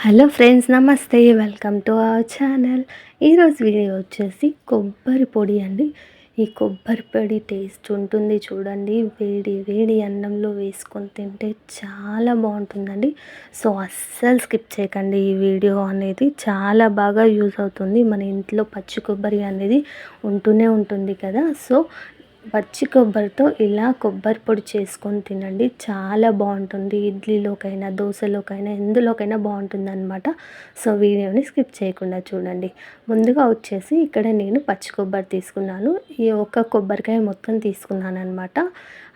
Hello friends, నమస్తే. Welcome to our channel. ఈరోజు video వచ్చేసి కొబ్బరి పొడి అండి. ఈ కొబ్బరి పొడి టేస్ట్ ఉంటుంది చూడండి. వేడి వేడి అన్నంలో వేసుకొని తింటే చాలా బాగుంటుందండి. సో అస్సలు స్కిప్ చేయకండి. ఈ వీడియో అనేది చాలా బాగా యూజ్ అవుతుంది. మన ఇంట్లో పచ్చి కొబ్బరి అనేది ఉంటూనే ఉంటుంది కదా. సో పచ్చి కొబ్బరితో ఇలా కొబ్బరి పొడి చేసుకొని తినండి. చాలా బాగుంటుంది. ఇడ్లీలోకైనా, దోశలోకైనా, ఎందులోకైనా బాగుంటుంది అనమాట. సో వీడియోని స్కిప్ చేయకుండా చూడండి. ముందుగా వచ్చేసి ఇక్కడ నేను పచ్చి కొబ్బరి తీసుకున్నాను. ఈ ఒక్క కొబ్బరికాయ మొత్తం తీసుకున్నాను అనమాట.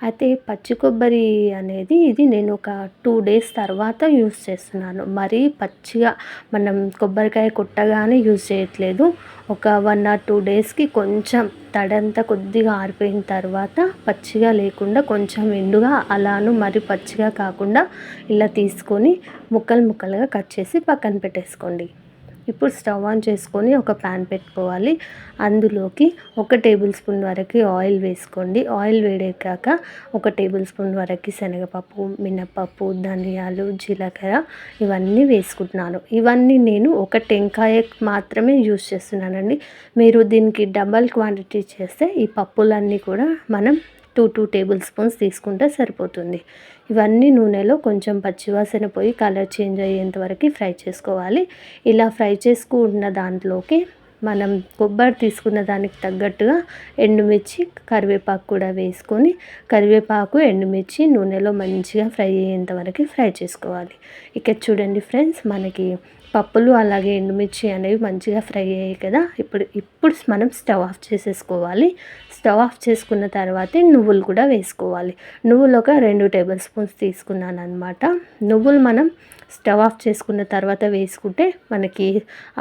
అయితే పచ్చి కొబ్బరి అనేది ఇది నేను ఒక 2 డేస్ తర్వాత యూస్ చేస్తున్నాను. మరీ పచ్చిగా మనం కొబ్బరికాయ కొట్టగానే యూస్ చేయట్లేదు. ఒక 1 or 2 డేస్కి కొంచెం తడంతా కొద్దిగా ఆరిపోయిన తర్వాత, పచ్చిగా లేకుండా కొంచెం ఎండుగా, అలాను మరి పచ్చిగా కాకుండా ఇలా తీసుకొని ముక్కలు ముక్కలుగా కట్ చేసి పక్కన పెట్టేసుకోండి. ఇప్పుడు స్టవ్ ఆన్ చేసుకొని ఒక ప్యాన్ పెట్టుకోవాలి. అందులోకి 1 టేబుల్ స్పూన్ వరకు ఆయిల్ వేసుకోండి. ఆయిల్ వేడెక్కాక 1 టేబుల్ స్పూన్ వరకు శనగపప్పు, మినపప్పు, ధనియాలు, జీలకర్ర ఇవన్నీ వేసుకుంటున్నాను. ఇవన్నీ నేను ఒక టెంకాయ మాత్రమే యూస్ చేస్తున్నానండి. మీరు దీనికి డబల్ క్వాంటిటీ చేస్తే ఈ పప్పులన్నీ కూడా మనం 2 టేబుల్ స్పూన్స్ తీసుకుంటే సరిపోతుంది. ఇవన్నీ నూనెలో కొంచెం పచ్చివాసన పోయి కలర్ చేంజ్ అయ్యేంత వరకు ఫ్రై చేసుకోవాలి. ఇలా ఫ్రై చేసుకున్న దాంట్లోకి మనం కొబ్బరి తీసుకున్న దానికి తగ్గట్టుగా ఎండుమిర్చి, కరివేపాకు కూడా వేసుకొని, కరివేపాకు, ఎండుమిర్చి నూనెలో మంచిగా ఫ్రై అయ్యేంత వరకు ఫ్రై చేసుకోవాలి. ఇక చూడండి ఫ్రెండ్స్, మనకి పప్పులు అలాగే ఎండుమిర్చి అనేవి మంచిగా ఫ్రై అయ్యాయి కదా. ఇప్పుడు మనం స్టవ్ ఆఫ్ చేసేసుకోవాలి. స్టవ్ ఆఫ్ చేసుకున్న తర్వాతే నువ్వులు కూడా వేసుకోవాలి. నువ్వులు ఒక 2 టేబుల్ స్పూన్స్ తీసుకున్నాను అనమాట. నువ్వులు మనం స్టవ్ ఆఫ్ చేసుకున్న తర్వాత వేసుకుంటే మనకి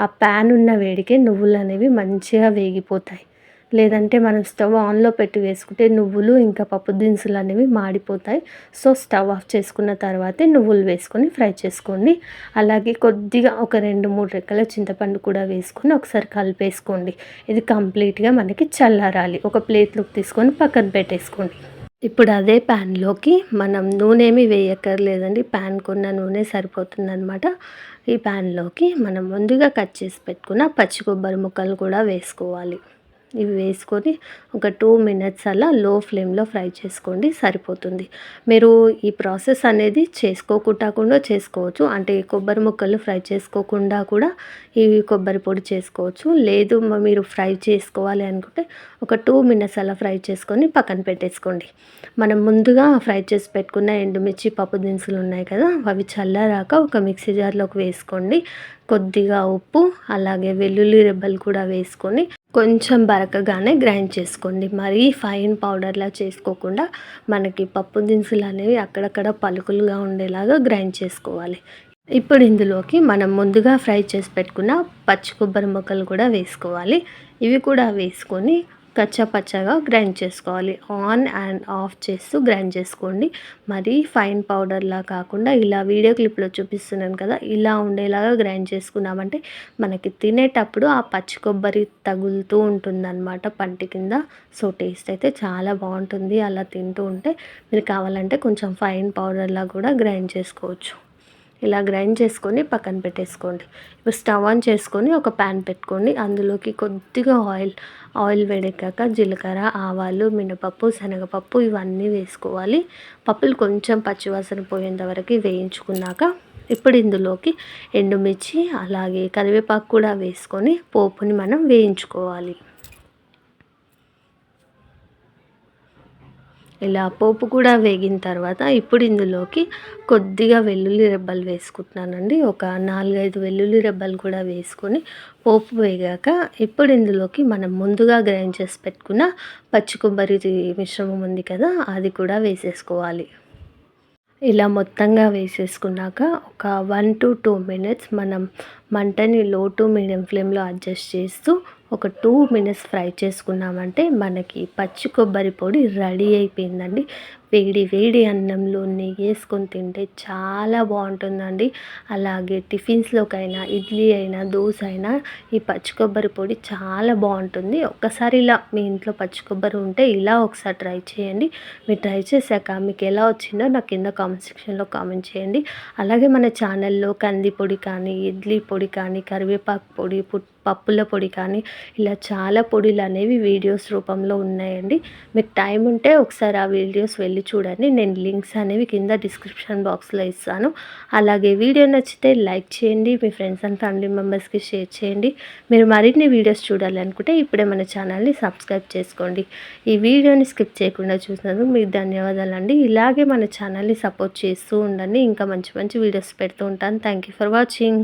ఆ ప్యాన్ ఉన్న వేడికే నువ్వులు అనేవి మంచిగా వేగిపోతాయి. లేదంటే మనం స్టవ్ ఆన్లో పెట్టి వేసుకుంటే నువ్వులు ఇంకా పప్పు దినుసులు అనేవి మాడిపోతాయి. సో స్టవ్ ఆఫ్ చేసుకున్న తర్వాతే నువ్వులు వేసుకొని ఫ్రై చేసుకోండి. అలాగే కొద్దిగా ఒక 2-3 రెక్కల చింతపండు కూడా వేసుకొని ఒకసారి కలిపేసుకోండి. ఇది కంప్లీట్గా మనకి చల్లారాలి. ఒక ప్లేట్లోకి తీసుకొని పక్కన పెట్టేసుకోండి. ఇప్పుడు అదే ప్యాన్లోకి మనం నూనె ఏమీ వేయక్కర్లేదండి. ప్యాన్ కొన్న నూనె సరిపోతుందనమాట. ఈ ప్యాన్లోకి మనం ముందుగా కట్ చేసి పెట్టుకున్న పచ్చి కొబ్బరి ముక్కలు కూడా వేసుకోవాలి. ఇవి వేసుకొని ఒక 2 మినిట్స్ అలా లో ఫ్లేమ్లో ఫ్రై చేసుకోండి, సరిపోతుంది. మీరు ఈ ప్రాసెస్ అనేది చేసుకోకుండా కూడా చేసుకోవచ్చు. అంటే కొబ్బరి ముక్కలు ఫ్రై చేసుకోకుండా కూడా ఈ కొబ్బరి పొడి చేసుకోవచ్చు. లేదు మీరు ఫ్రై చేసుకోవాలి అనుకుంటే ఒక 2 మినిట్స్ అలా ఫ్రై చేసుకొని పక్కన పెట్టేసుకోండి. మనం ముందుగా ఫ్రై చేసి పెట్టుకున్న ఎండుమిర్చి, పప్పు దినుసులు ఉన్నాయి కదా, అవి చల్లారాక ఒక మిక్సీ జార్లోకి వేసుకోండి. కొద్దిగా ఉప్పు, అలాగే వెల్లుల్లి రెబ్బలు కూడా వేసుకొని కొంచెం బరకగానే గ్రైండ్ చేసుకోండి. మరీ ఫైన్ పౌడర్లా చేసుకోకుండా మనకి పప్పు దినుసులు అనేవి అక్కడక్కడ పలుకులుగా ఉండేలాగా గ్రైండ్ చేసుకోవాలి. ఇప్పుడు ఇందులోకి మనం ముందుగా ఫ్రై చేసి పెట్టుకున్న పచ్చి కొబ్బరి ముక్కలు కూడా వేసుకోవాలి. ఇవి కూడా వేసుకొని కచ్చాపచ్చాగా గ్రైండ్ చేసుకోవాలి. ఆన్ అండ్ ఆఫ్ చేస్తూ గ్రైండ్ చేసుకోండి. మరీ ఫైన్ పౌడర్లా కాకుండా ఇలా వీడియో క్లిప్లో చూపిస్తున్నాను కదా, ఇలా ఉండేలాగా గ్రైండ్ చేసుకున్నామంటే మనకి తినేటప్పుడు ఆ పచ్చి కొబ్బరి తగులుతూ ఉంటుందన్నమాట పంటి కింద. సో టేస్ట్ అయితే చాలా బాగుంటుంది అలా తింటూ ఉంటే. మీరు కావాలంటే కొంచెం ఫైన్ పౌడర్లా కూడా గ్రైండ్ చేసుకోవచ్చు. ఇలా గ్రైండ్ చేసుకొని పక్కన పెట్టేసుకోండి. ఇప్పుడు స్టవ్ ఆన్ చేసుకొని ఒక ప్యాన్ పెట్టుకోండి. అందులోకి కొద్దిగా ఆయిల్ వేడెక్కాక జీలకర్ర, ఆవాలు, మినపప్పు, శనగపప్పు ఇవన్నీ వేసుకోవాలి. పప్పులు కొంచెం పచ్చివాసన పోయేంత వరకు వేయించుకున్నాక ఇప్పుడు ఇందులోకి ఎండుమిర్చి అలాగే కరివేపాకు కూడా వేసుకొని పోపుని మనం వేయించుకోవాలి. ఇలా పోపు కూడా వేగిన తర్వాత ఇప్పుడు ఇందులోకి కొద్దిగా వెల్లుల్లి రెబ్బలు వేసుకుంటున్నానండి. ఒక 4-5 వెల్లుల్లి రెబ్బలు కూడా వేసుకొని పోపు వేగాక ఇప్పుడు ఇందులోకి మనం ముందుగా గ్రైండ్ చేసి పెట్టుకున్న పచ్చి కొబ్బరి మిశ్రమం ఉంది కదా, అది కూడా వేసేసుకోవాలి. ఇలా మొత్తంగా వేసేసుకున్నాక ఒక 1 to 2 మినిట్స్ మనం మంటని లో టు మీడియం ఫ్లేమ్లో అడ్జస్ట్ చేస్తూ ఒక 2 మినిట్స్ ఫ్రై చేసుకున్నామంటే మనకి పచ్చి కొబ్బరి పొడి రెడీ అయిపోయిందండి. వేడి వేడి అన్నంలో నెయ్యేసుకొని తింటే చాలా బాగుంటుందండి. అలాగే టిఫిన్స్‌లోకైనా, ఇడ్లీ అయినా, దోస అయినా ఈ పచ్చి కొబ్బరి పొడి చాలా బాగుంటుంది. ఒక్కసారి ఇలా మీ ఇంట్లో పచ్చి కొబ్బరి ఉంటే ఇలా ఒకసారి ట్రై చేయండి. మీరు ట్రై చేశాక మీకు ఎలా వచ్చిందో నాకు కింద కామెంట్ సెక్షన్‌లో కామెంట్ చేయండి. అలాగే మన ఛానల్‌లో కంది పొడి కానీ, ఇడ్లీ పొడి కానీ, కరివేపాకు పొడి, పప్పుల పొడి కానీ ఇలా చాలా పొడులు అనేవి వీడియోస్ రూపంలో ఉన్నాయండి. మీకు టైం ఉంటే ఒకసారి ఆ వీడియోస్ వెళ్ళి చూడండి. నేను లింక్స్ అనేవి కింద డిస్క్రిప్షన్ బాక్స్లో ఇస్తాను. అలాగే వీడియో నచ్చితే లైక్ చేయండి. మీ ఫ్రెండ్స్ అండ్ ఫ్యామిలీ మెంబర్స్కి షేర్ చేయండి. మీరు మరిన్ని వీడియోస్ చూడాలనుకుంటే ఇప్పుడే మన ఛానల్ని సబ్స్క్రైబ్ చేసుకోండి. ఈ వీడియోని స్కిప్ చేయకుండా చూసినందుకు మీకు ధన్యవాదాలండి. ఇలాగే మన ఛానల్ని సపోర్ట్ చేస్తూ ఉండండి. ఇంకా మంచి మంచి వీడియోస్ పెడుతూ ఉంటాను. Thank you for watching.